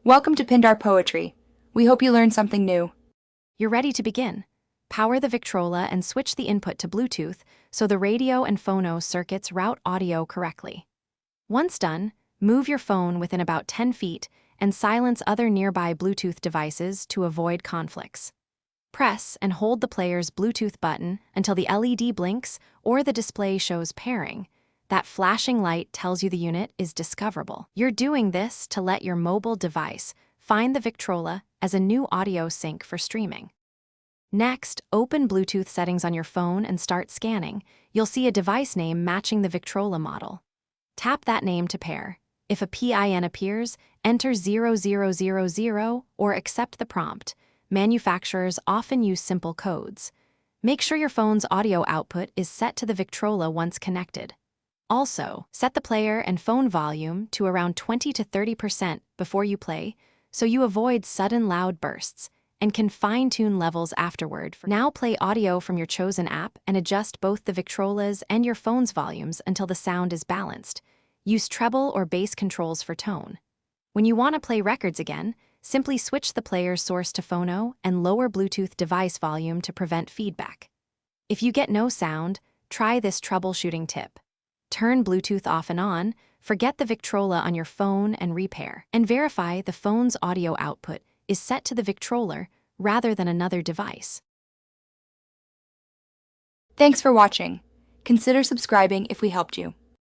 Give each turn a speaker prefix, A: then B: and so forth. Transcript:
A: Welcome to Pindar Poetry. We hope you learned something new.
B: You're ready to begin. Power the Victrola and switch the input to Bluetooth so the radio and phono circuits route audio correctly. Once done, move your phone within about 10 feet and silence other nearby Bluetooth devices to avoid conflicts. Press and hold the player's Bluetooth button until the LED blinks or the display shows pairing. That flashing light tells you the unit is discoverable. You're doing this to let your mobile device find the Victrola as a new audio sync for streaming. Next, open Bluetooth settings on your phone and start scanning. You'll see a device name matching the Victrola model. Tap that name to pair. If a PIN appears, enter 0000 or accept the prompt. Manufacturers often use simple codes. Make sure your phone's audio output is set to the Victrola once connected. Also, set the player and phone volume to around 20 to 30% before you play, so you avoid sudden loud bursts, and can fine-tune levels afterward. Now play audio from your chosen app and adjust both the Victrola's and your phone's volumes until the sound is balanced. Use treble or bass controls for tone. When you want to play records again, simply switch the player's source to phono and lower Bluetooth device volume to prevent feedback. If you get no sound, try this troubleshooting tip. Turn Bluetooth off and on, forget the Victrola on your phone and repair, and verify the phone's audio output is set to the Victrola rather than another device.
A: Thanks for watching. Consider subscribing if we helped you.